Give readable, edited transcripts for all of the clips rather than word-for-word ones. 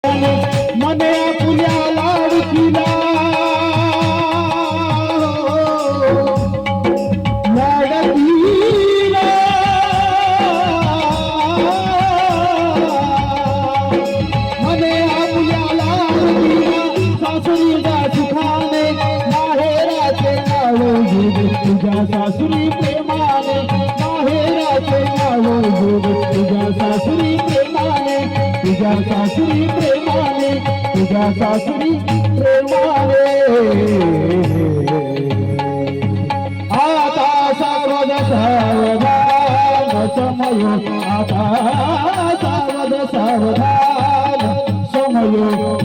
मने आपुल्या लाडकीला लाडकीला मने आपुल्या लाडकीला सासुरीला सुखाने माहेराचे नाव घेत तुझ्या सासुरी प्रेमाने माहेराचे नाव घेत तुझ्या सासुरी प्रेमाने तुझ्या सासुरी प्रेमाने तुझ्या सासुरी प्रेमाने आता सावध सावधान समय आता सावध सावधान समय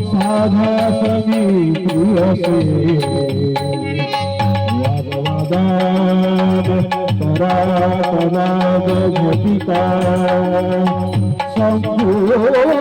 साधा समी प्रियसे वादवादान परापराग घटिका संपूर्ण